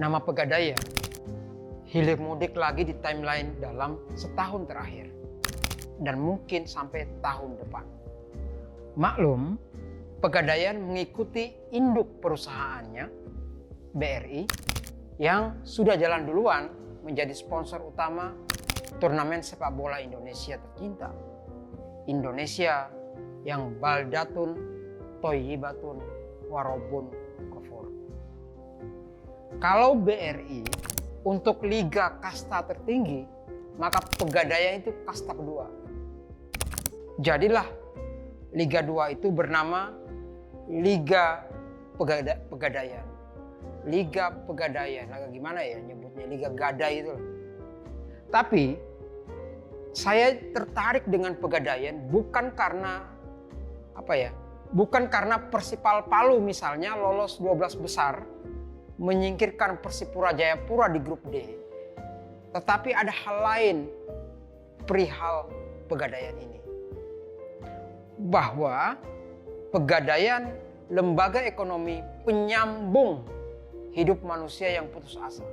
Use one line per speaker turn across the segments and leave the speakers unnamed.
Nama Pegadaian hilir mudik lagi di timeline dalam setahun terakhir dan mungkin sampai tahun depan. Maklum, Pegadaian mengikuti induk perusahaannya, BRI, yang sudah jalan duluan menjadi sponsor utama turnamen sepak bola Indonesia tercinta. Indonesia yang baldatun thayyibatun warabun ghafur. Kalau BRI untuk liga kasta tertinggi, maka Pegadaian itu kasta kedua. Jadilah Liga 2 itu bernama Liga Pegadaian. Liga Pegadaian, agak gimana ya nyebutnya, Liga Gadai itu. Tapi saya tertarik dengan Pegadaian bukan karena bukan karena Persipal Palu misalnya lolos 12 besar menyingkirkan Persipura Jayapura di grup D. Tetapi ada hal lain perihal Pegadaian ini. Bahwa Pegadaian lembaga ekonomi penyambung hidup manusia yang putus asa.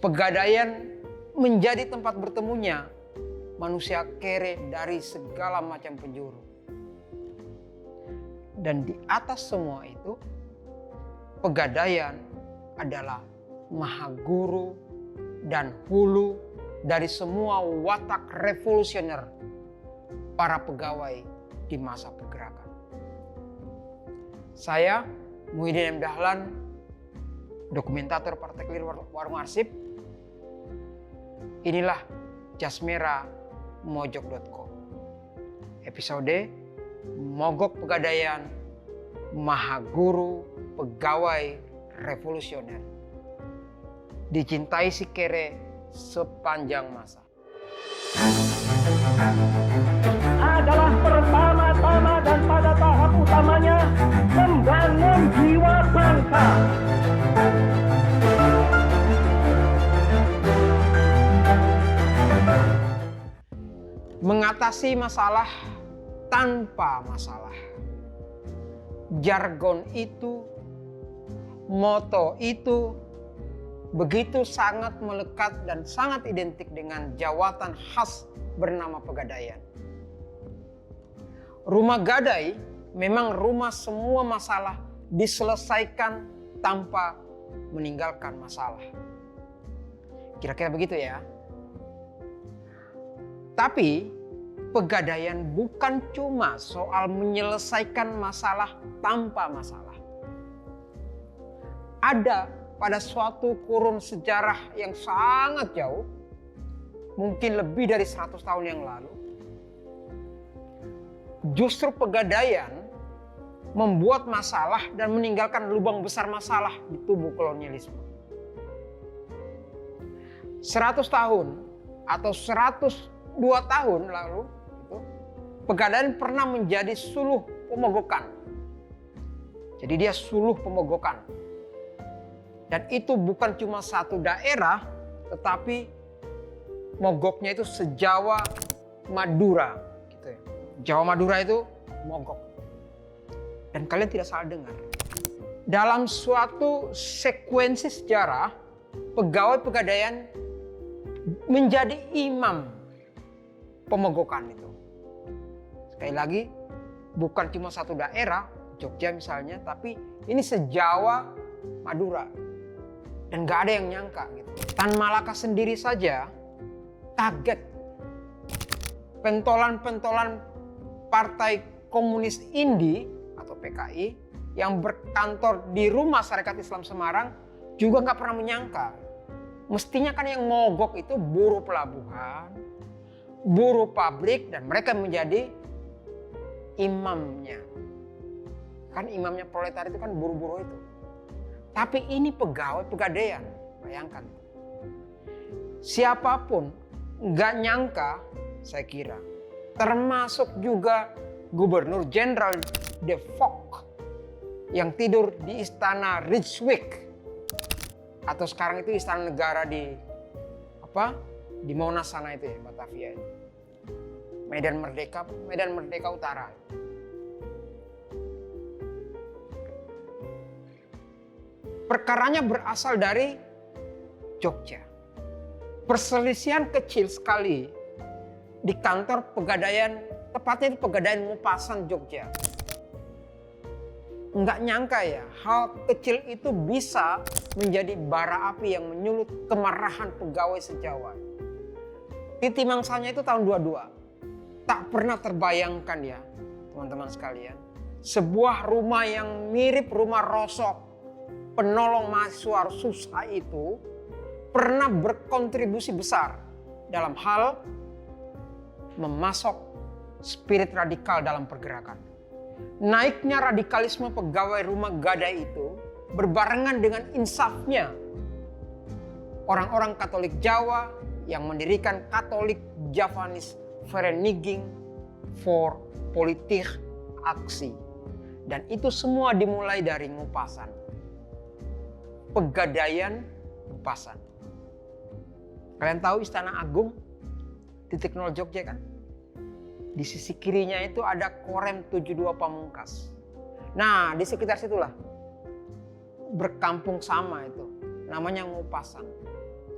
Pegadaian menjadi tempat bertemunya manusia kere dari segala macam penjuru. Dan di atas semua itu, Pegadaian adalah mahaguru dan hulu dari semua watak revolusioner para pegawai di masa pergerakan. Saya, Muhyiddin M. Dahlan, dokumentator Partai Clear Warung Arsip. Inilah jasmerah.mojok.com. Episode Mogok Pegadaian, Mahaguru Pegawai Revolusioner. Dicintai si kere sepanjang masa.
Adalah pertama-tama dan pada tahap utamanya membangun jiwa bangsa.
Mengatasi masalah tanpa masalah. Jargon itu, moto itu begitu sangat melekat dan sangat identik dengan jawatan khas bernama Pegadaian. Rumah gadai memang rumah semua masalah diselesaikan tanpa meninggalkan masalah. Kira-kira begitu ya. Tapi Pegadaian bukan cuma soal menyelesaikan masalah tanpa masalah. Ada pada suatu kurun sejarah yang sangat jauh, mungkin lebih dari 100 tahun yang lalu, justru Pegadaian membuat masalah dan meninggalkan lubang besar masalah di tubuh kolonialisme. 100 tahun atau 102 tahun lalu, Pegadaian pernah menjadi suluh pemogokan. Jadi dia suluh pemogokan. Dan itu bukan cuma satu daerah, tetapi mogoknya itu se-Jawa Madura. Gitu ya. Jawa Madura itu mogok. Dan kalian tidak salah dengar. Dalam suatu sekuensi sejarah, pegawai Pegadaian menjadi imam pemogokan itu. Sekali lagi, bukan cuma satu daerah, Jogja misalnya, tapi ini se-Jawa Madura. Dan gak ada yang nyangka gitu. Tan Malaka sendiri saja kaget. Pentolan-pentolan Partai Komunis Indi atau PKI yang berkantor di Rumah Sarekat Islam Semarang juga gak pernah menyangka. Mestinya kan yang mogok itu buruh pelabuhan, buruh pabrik, dan mereka menjadi imamnya. Kan imamnya proletariat itu kan buruh-buruh itu. Tapi ini pegawai Pegadaian, bayangkan. Siapapun nggak nyangka, saya kira, termasuk juga Gubernur Jenderal De Valk yang tidur di Istana Rijswijk atau sekarang itu Istana Negara di Monas sana itu ya, Batavia itu. Medan Merdeka Utara. Perkaranya berasal dari Jogja. Perselisihan kecil sekali di kantor Pegadaian, tepatnya di Pegadaian Ngupasan Jogja. Nggak nyangka ya, hal kecil itu bisa menjadi bara api yang menyulut kemarahan pegawai sejawat. Titik mangsanya itu tahun 22. Tak pernah terbayangkan ya, teman-teman sekalian. Sebuah rumah yang mirip rumah rosok penolong mahasiswa susah itu pernah berkontribusi besar dalam hal memasok spirit radikal dalam pergerakan. Naiknya radikalisme pegawai rumah gadai itu berbarengan dengan insafnya orang-orang Katolik Jawa yang mendirikan Katolik Javanese Vereniging for Politik Aksi. Dan itu semua dimulai dari Ngupasan. Pegadaian Ngupasan. Kalian tahu Istana Agung titik nol Jogja kan? Di sisi kirinya itu ada Korem 72 Pamungkas. Nah, di sekitar situlah berkampung sama itu. Namanya Ngupasan.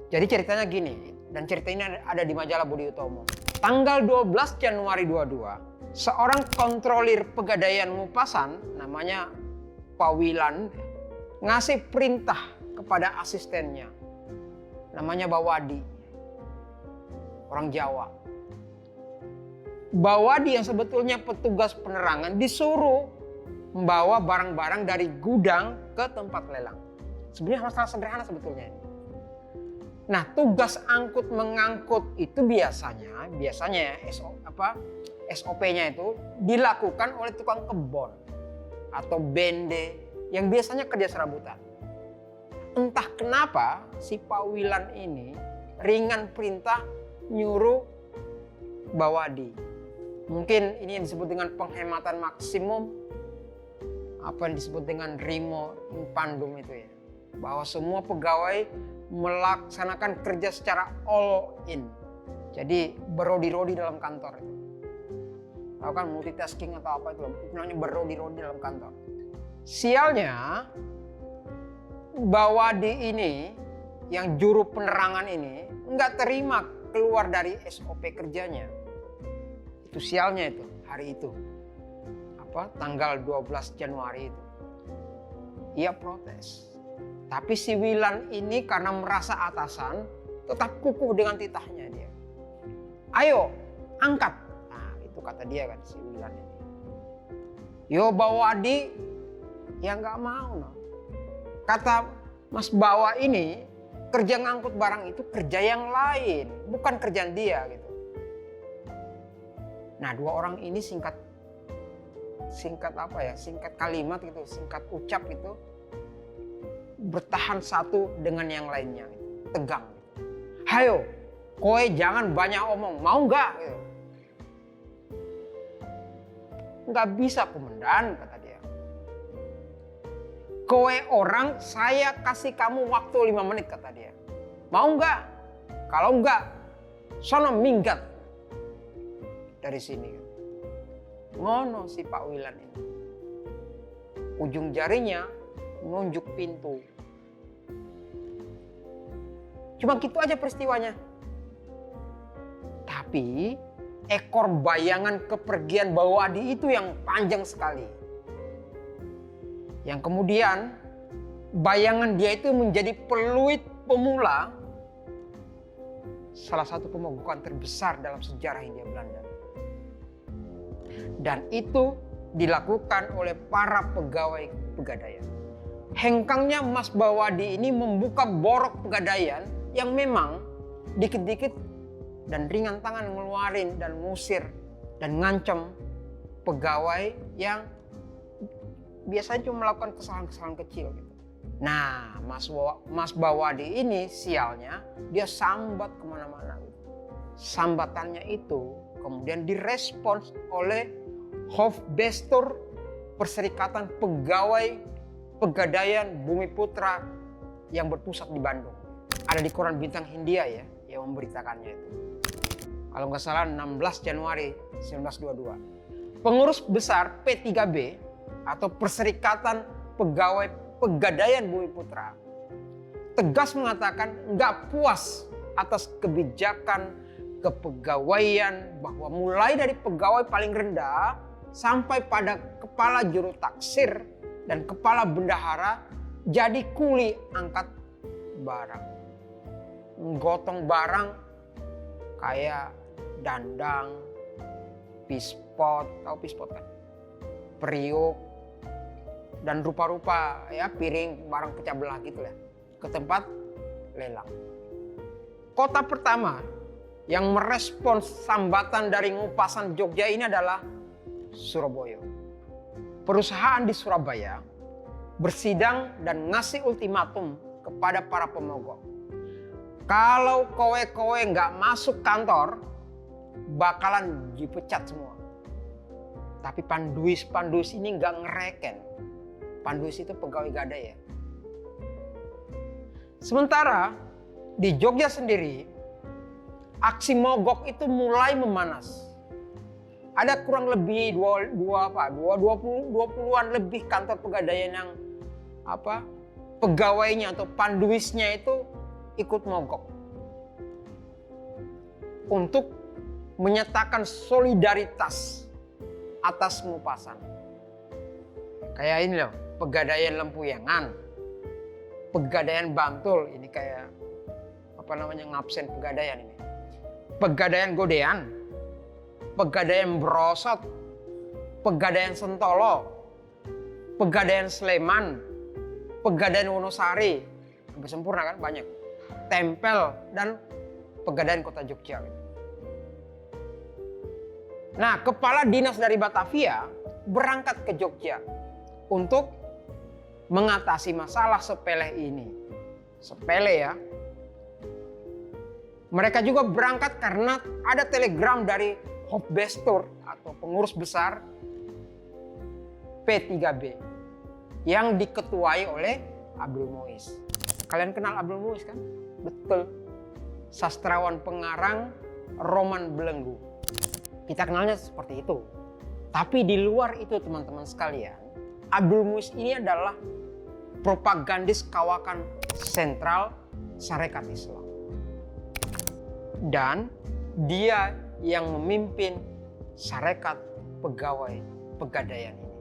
Jadi ceritanya gini, dan cerita ini ada di majalah Budi Utomo. Tanggal 12 Januari 22, seorang kontrolir Pegadaian Ngupasan namanya Pak Wilan ngasih perintah kepada asistennya. Namanya Bawadi. Orang Jawa. Bawadi yang sebetulnya petugas penerangan disuruh membawa barang-barang dari gudang ke tempat lelang. Sebenarnya masalah sederhana sebetulnya ini. Nah, tugas angkut mengangkut itu biasanya SOP-nya itu dilakukan oleh tukang kebon atau bende yang biasanya kerja serabutan. Entah kenapa si Pak Wilan ini ringan perintah nyuruh Bawadi. Mungkin ini yang disebut dengan penghematan maksimum, apa yang disebut dengan rimo impandum itu ya. Bahwa semua pegawai melaksanakan kerja secara all in. Jadi berodi-rodi dalam kantor itu. Tahu kan multitasking atau apa itu namanya berodi-rodi dalam kantor. Sialnya Bawadi ini yang juru penerangan ini nggak terima keluar dari SOP kerjanya. Itu sialnya itu hari itu. Tanggal 12 Januari itu. Ia protes. Tapi si Wilan ini karena merasa atasan tetap kukuh dengan titahnya dia. Ayo angkat. Nah itu kata dia kan si Wilan ini. Yo Bawadi ya nggak mau. No. Kata Mas Bawa ini kerja ngangkut barang itu kerja yang lain. Bukan kerjaan dia gitu. Nah dua orang ini singkat kalimat gitu, singkat ucap gitu. Bertahan satu dengan yang lainnya, tegang. Hayo, kowe jangan banyak omong, mau nggak? Gitu. Nggak bisa komandan, kata dia. Kowe orang, saya kasih kamu waktu 5 menit, kata dia. Mau nggak? Kalau nggak, sono minggat dari sini. Ngono si Pak Wilan ini. Ujung jarinya nunjuk pintu. Cuma gitu aja peristiwanya. Tapi ekor bayangan kepergian Bawadi itu yang panjang sekali. Yang kemudian bayangan dia itu menjadi peluit pemula salah satu pemogokan terbesar dalam sejarah Hindia Belanda. Dan itu dilakukan oleh para pegawai Pegadaian. Hengkangnya Mas Bawadi ini membuka borok Pegadaian yang memang dikit-dikit dan ringan tangan ngeluarin dan ngusir dan ngancam pegawai yang biasanya cuma melakukan kesalahan-kesalahan kecil gitu. Nah, Mas Bawadi ini sialnya dia sambat kemana-mana. Gitu. Sambatannya itu kemudian direspons oleh Hofbester Perserikatan Pegawai Pegadaian Bumi Putra yang berpusat di Bandung. Ada di koran Bintang Hindia ya yang memberitakannya itu. Kalau nggak salah 16 Januari 1922. Pengurus besar P3B atau Perserikatan Pegawai Pegadaian Bumiputra tegas mengatakan nggak puas atas kebijakan kepegawaian bahwa mulai dari pegawai paling rendah sampai pada kepala juru taksir dan kepala bendahara jadi kuli angkat barang. Menggotong barang kayak dandang, pispot, tahu pispot kan? Periuk, dan rupa-rupa ya piring, barang pecah belah gitu ya, ke tempat lelang. Kota pertama yang merespons sambatan dari ngupasan Jogja ini adalah Surabaya. Perusahaan di Surabaya bersidang dan ngasih ultimatum kepada para pemogok. Kalau kowe-kowe nggak masuk kantor, bakalan dipecat semua. Tapi panduis ini nggak ngereken. Panduis itu pegawai gadai ya. Sementara di Jogja sendiri, aksi mogok itu mulai memanas. Ada kurang lebih 20-an lebih kantor pegadaian yang pegawainya atau panduisnya itu ikut mogok untuk menyatakan solidaritas atas pengupasan. Kayak ini loh, Pegadaian Lempuyangan, Pegadaian Bantul, ini kayak ngabsen pegadaian ini. Pegadaian Godean, Pegadaian Brosot, Pegadaian Sentolo, Pegadaian Sleman, Pegadaian Wonosari, hampir sempurna kan, banyak. Tempel dan Pegadaian Kota Jogja. Nah, kepala dinas dari Batavia berangkat ke Jogja untuk mengatasi masalah sepele ini. Sepele ya. Mereka juga berangkat karena ada telegram dari Hofbestur atau pengurus besar P3B yang diketuai oleh Abdul Muiz. Kalian kenal Abdul Muiz kan? Betul. Sastrawan pengarang roman belenggu. Kita kenalnya seperti itu. Tapi di luar itu teman-teman sekalian, Abdul Muiz ini adalah propagandis kawakan sentral Sarekat Islam. Dan dia yang memimpin Sarekat Pegawai Pegadaian ini.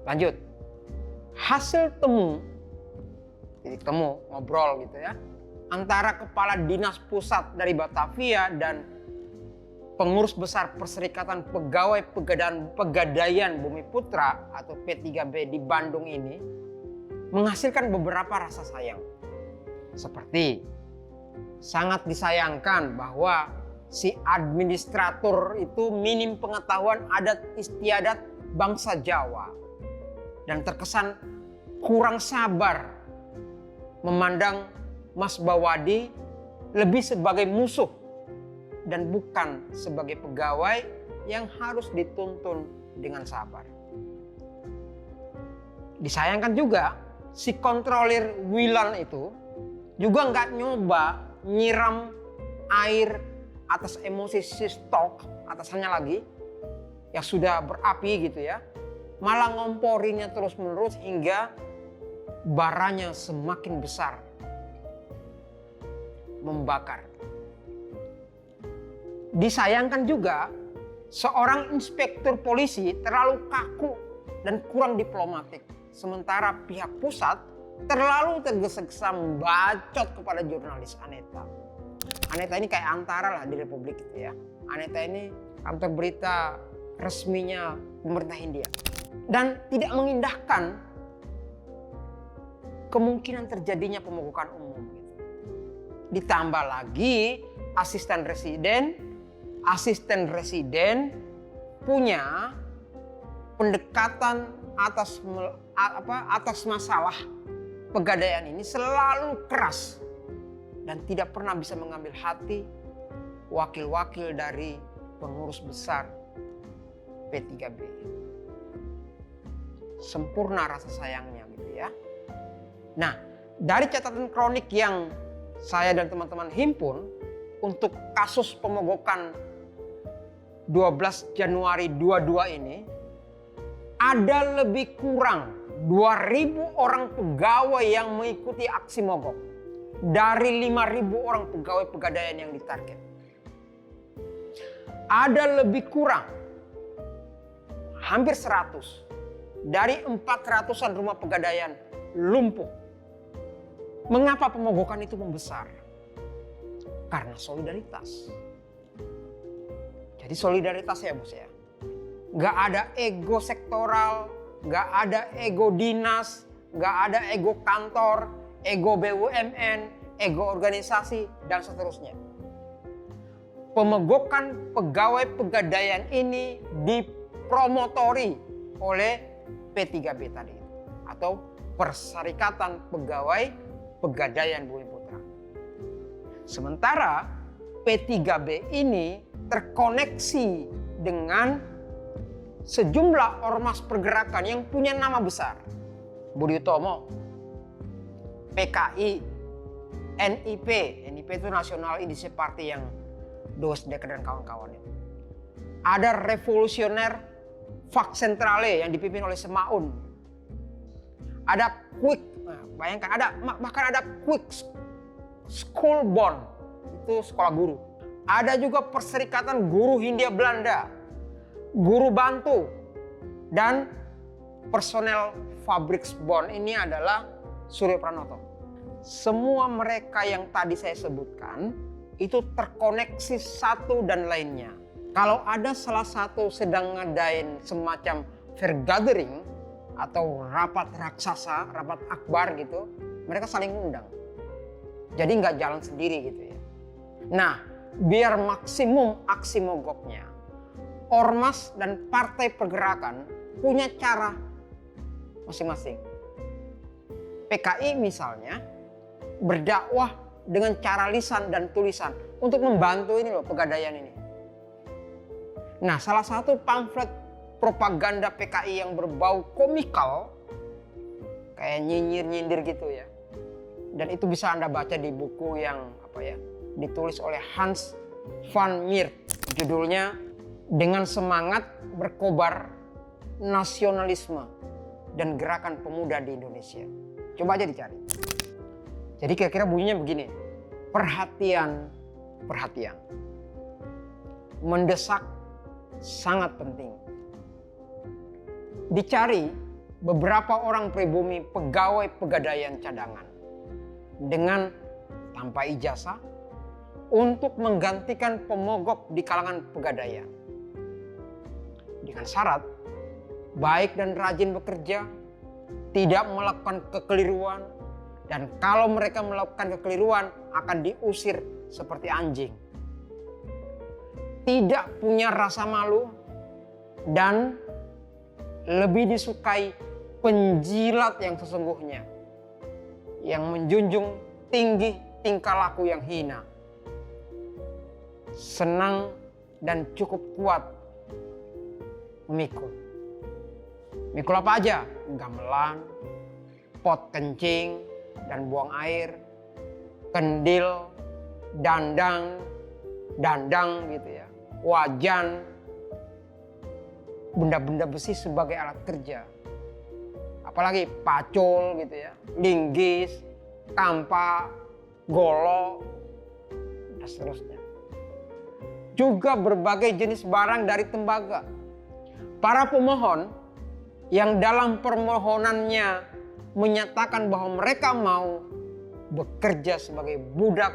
Lanjut. Hasil titik temu ngobrol gitu ya, antara kepala dinas pusat dari Batavia dan pengurus besar Perserikatan Pegawai Pegadaian Bumiputra atau P3B di Bandung ini menghasilkan beberapa rasa sayang. Seperti sangat disayangkan bahwa si administrator itu minim pengetahuan adat istiadat bangsa Jawa dan terkesan kurang sabar memandang Mas Bawadi lebih sebagai musuh dan bukan sebagai pegawai yang harus dituntun dengan sabar. Disayangkan juga si kontrolir Wilan itu juga nggak nyoba nyiram air atas emosi si stok atasannya lagi yang sudah berapi gitu ya, malah ngomporinya terus menerus hingga baranya semakin besar, membakar. Disayangkan juga seorang inspektur polisi terlalu kaku dan kurang diplomatik, sementara pihak pusat terlalu tergesa-gesa membacot kepada jurnalis Aneta. Aneta ini kayak Antara lah di Republik itu ya. Aneta ini kantor berita resminya pemerintah India dan tidak mengindahkan kemungkinan terjadinya pemogokan umum gitu. Ditambah lagi asisten residen punya pendekatan atas masalah pegadaian ini selalu keras dan tidak pernah bisa mengambil hati wakil-wakil dari pengurus besar P3B. Sempurna rasa sayangnya gitu ya. Nah, dari catatan kronik yang saya dan teman-teman himpun untuk kasus pemogokan 12 Januari 22 ini, ada lebih kurang 2.000 orang pegawai yang mengikuti aksi mogok dari 5.000 orang pegawai pegadaian yang ditarget. Ada lebih kurang hampir 100 dari 400-an rumah pegadaian lumpuh. Mengapa pemogokan itu membesar? Karena solidaritas. Jadi solidaritas ya bos ya. Gak ada ego sektoral, gak ada ego dinas, gak ada ego kantor, ego BUMN, ego organisasi, dan seterusnya. Pemogokan pegawai pegadaian ini dipromotori oleh P3B tadi, atau Perserikatan Pegawai Pegadaian Bumi Putra. Sementara P3B ini terkoneksi dengan sejumlah ormas pergerakan yang punya nama besar. Budi Utomo, PKI, NIP itu Nasional Indonesia Party yang Dos Deka dan kawan-kawan itu. Ada revolusioner Vak Sentrale yang dipimpin oleh Semaun. Ada Quick, bayangkan bahkan ada Quick School Bond, itu sekolah guru. Ada juga Perserikatan Guru Hindia Belanda, Guru Bantu, dan personel Fabriks Bond ini adalah Suryo Pranoto. Semua mereka yang tadi saya sebutkan itu terkoneksi satu dan lainnya. Kalau ada salah satu sedang ngadain semacam fair gathering atau rapat raksasa, rapat akbar gitu, mereka saling undang. Jadi nggak jalan sendiri gitu ya. Nah, biar maksimum aksi mogoknya, ormas dan partai pergerakan punya cara masing-masing. PKI misalnya berdakwah dengan cara lisan dan tulisan untuk membantu ini loh pegadaian ini. Nah, salah satu pamflet propaganda PKI yang berbau komikal kayak nyinyir-nyindir gitu ya. Dan itu bisa Anda baca di buku yang ditulis oleh Hans van Miert. Judulnya Dengan Semangat Berkobar Nasionalisme dan Gerakan Pemuda di Indonesia. Coba aja dicari. Jadi kira-kira bunyinya begini. Perhatian. Mendesak, sangat penting. Dicari beberapa orang pribumi pegawai pegadaian cadangan dengan tanpa ijazah untuk menggantikan pemogok di kalangan pegadaian. Dengan syarat baik dan rajin bekerja, tidak melakukan kekeliruan, dan kalau mereka melakukan kekeliruan akan diusir seperti anjing. Tidak punya rasa malu dan lebih disukai penjilat yang sesungguhnya, yang menjunjung tinggi tingkah laku yang hina. Senang dan cukup kuat memikul. Mikul apa aja? Gamelan, pot kencing dan buang air, kendil, dandang gitu ya, wajan, benda-benda besi sebagai alat kerja. Apalagi pacul gitu ya, linggis, kampak, golok, dan seterusnya. Juga berbagai jenis barang dari tembaga. Para pemohon yang dalam permohonannya menyatakan bahwa mereka mau bekerja sebagai budak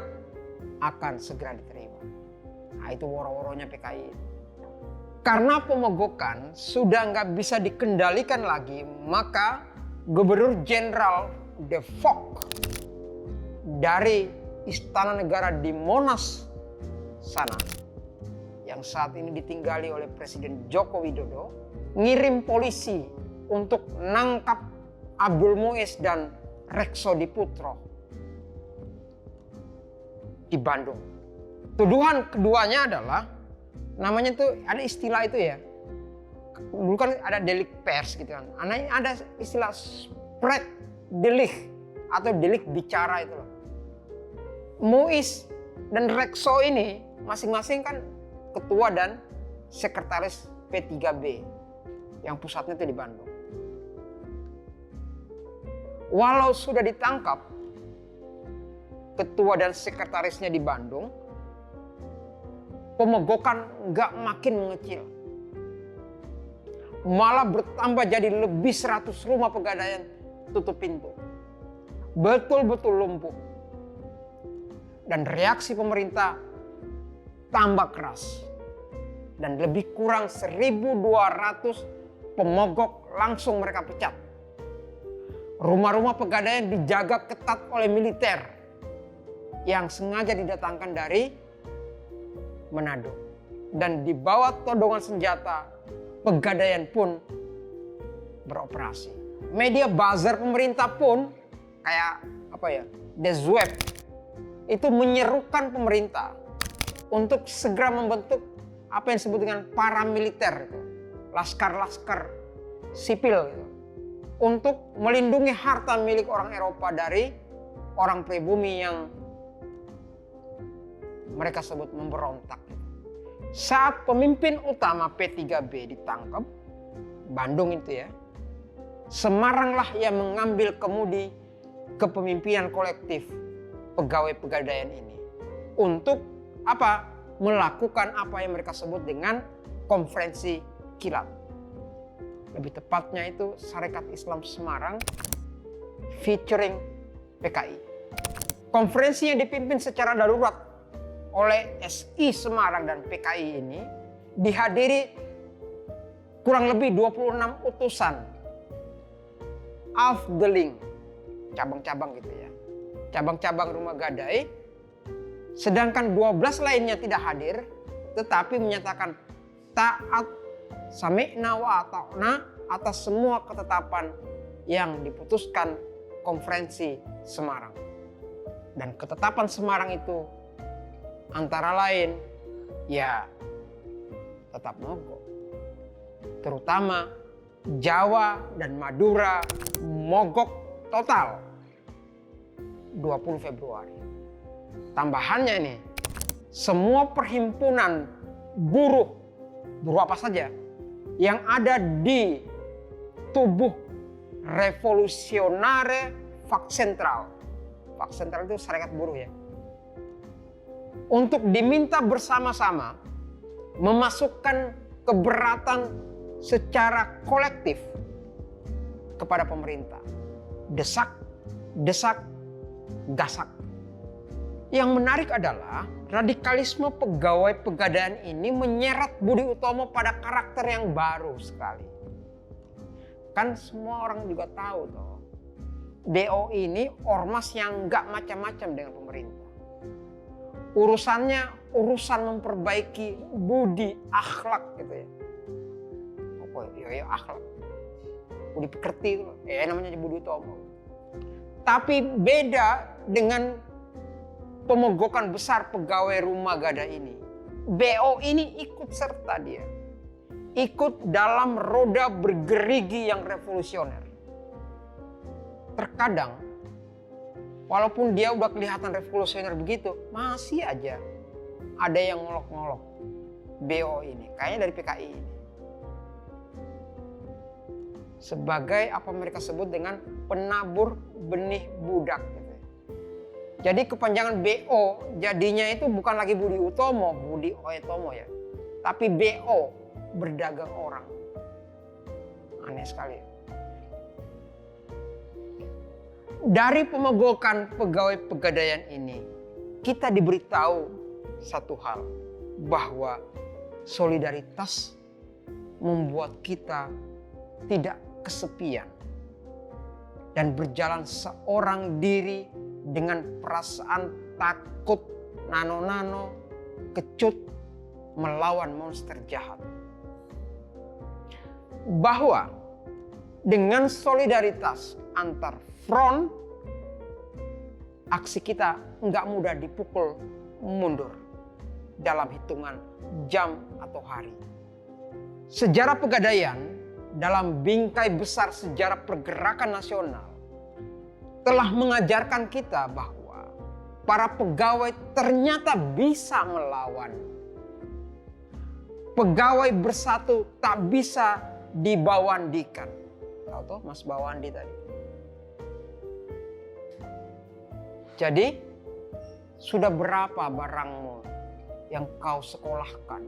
akan segera diterima. Nah, itu woro-woronya PKI. Karena pemogokan sudah nggak bisa dikendalikan lagi, maka Gubernur Jenderal De Valk dari Istana Negara di Monas sana, yang saat ini ditinggali oleh Presiden Joko Widodo, ngirim polisi untuk nangkap Abdul Muiz dan Rekso Diputro di Bandung. Tuduhan keduanya adalah, namanya itu ada istilah itu ya, dulu kan ada delik pers gitu kan, ada istilah spread delik atau delik bicara itu loh. Muiz dan Rekso ini masing-masing kan ketua dan sekretaris P3B yang pusatnya itu di Bandung. Walau sudah ditangkap ketua dan sekretarisnya di Bandung, pemogokan nggak makin mengecil. Malah bertambah jadi lebih 100 rumah pegadaian tutup pintu. Betul-betul lumpuh. Dan reaksi pemerintah tambah keras. Dan lebih kurang 1.200 pemogok langsung mereka pecat. Rumah-rumah pegadaian dijaga ketat oleh militer yang sengaja didatangkan dari Manado. Dan di bawah todongan senjata, pegadaian pun beroperasi. Media buzzer pemerintah pun kayak Desweb itu menyerukan pemerintah untuk segera membentuk apa yang disebut dengan paramiliter, laskar-laskar sipil gitu, untuk melindungi harta milik orang Eropa dari orang pribumi yang mereka sebut memberontak. Saat pemimpin utama P3B ditangkap, Bandung itu ya, Semaranglah yang mengambil kemudi kepemimpinan kolektif pegawai pegadaian ini untuk apa? Melakukan apa yang mereka sebut dengan konferensi kilat. Lebih tepatnya itu Sarekat Islam Semarang featuring PKI. Konferensi yang dipimpin secara darurat oleh SI Semarang dan PKI ini dihadiri kurang lebih 26 utusan Afdeling, cabang-cabang gitu ya, cabang-cabang rumah gadai, sedangkan 12 lainnya tidak hadir tetapi menyatakan taat sami'na wa ata'na atas semua ketetapan yang diputuskan konferensi Semarang. Dan ketetapan Semarang itu antara lain ya tetap mogok. Terutama Jawa dan Madura mogok total 20 Februari. Tambahannya nih, semua perhimpunan buruh apa saja yang ada di tubuh Revolusionare Vak Sentral. Vak Sentral itu serikat buruh ya. Untuk diminta bersama-sama memasukkan keberatan secara kolektif kepada pemerintah. Desak, gasak. Yang menarik adalah radikalisme pegawai pegadaian ini menyeret Budi Utomo pada karakter yang baru sekali. Kan semua orang juga tahu toh, DO ini ormas yang nggak macam-macam dengan pemerintah. Urusannya urusan memperbaiki budi akhlak gitu ya. Apa ya akhlak. Budi pekerti itu namanya Budi Utomo. Tapi beda dengan pemogokan besar pegawai rumah gadai ini. BO ini ikut serta dia. Ikut dalam roda bergerigi yang revolusioner. Terkadang walaupun dia udah kelihatan revolusioner begitu, masih aja ada yang ngolok-ngolok BO ini. Kayaknya dari PKI ini. Sebagai apa mereka sebut dengan penabur benih budak. Jadi kepanjangan BO jadinya itu bukan lagi Budi Utomo, Budi Oetomo ya. Tapi BO, berdagang orang. Aneh sekali. Dari pemogokan pegawai pegadaian ini, kita diberitahu satu hal, bahwa solidaritas membuat kita tidak kesepian dan berjalan seorang diri dengan perasaan takut, nano-nano, kecut melawan monster jahat. Bahwa dengan solidaritas antar front, aksi kita nggak mudah dipukul mundur dalam hitungan jam atau hari. Sejarah pegadaian dalam bingkai besar sejarah pergerakan nasional telah mengajarkan kita bahwa para pegawai ternyata bisa melawan. Pegawai bersatu tak bisa dibawandikan. Tahu tuh Mas Bawandi tadi. Jadi sudah berapa barangmu yang kau sekolahkan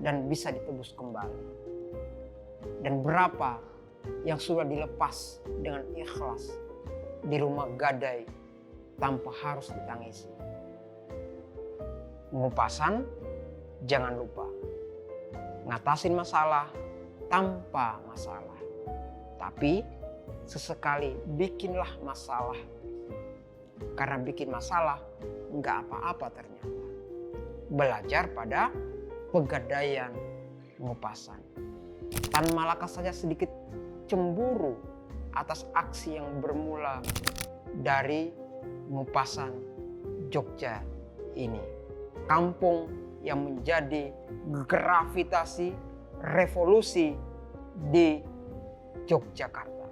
dan bisa ditebus kembali? Dan berapa yang sudah dilepas dengan ikhlas di rumah gadai tanpa harus ditangisi? Pengupasan jangan lupa. Ngatasin masalah tanpa masalah. Tapi sesekali bikinlah masalah. Karena bikin masalah nggak apa-apa ternyata. Belajar pada pegadaian pengupasan. Tan Malaka saja sedikit cemburu atas aksi yang bermula dari pengupasan Jogja ini. Kampung yang menjadi gravitasi revolusi di Yogyakarta.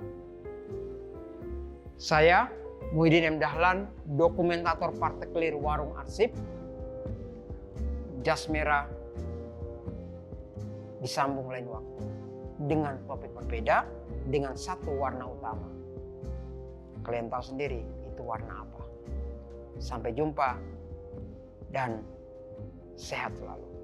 Saya Muhyiddin M. Dahlan, dokumentator Partai Keliru Warung Arsip. Jas merah disambung lain waktu dengan topik berbeda dengan satu warna utama. Kalian tahu sendiri itu warna apa. Sampai jumpa dan sehat selalu.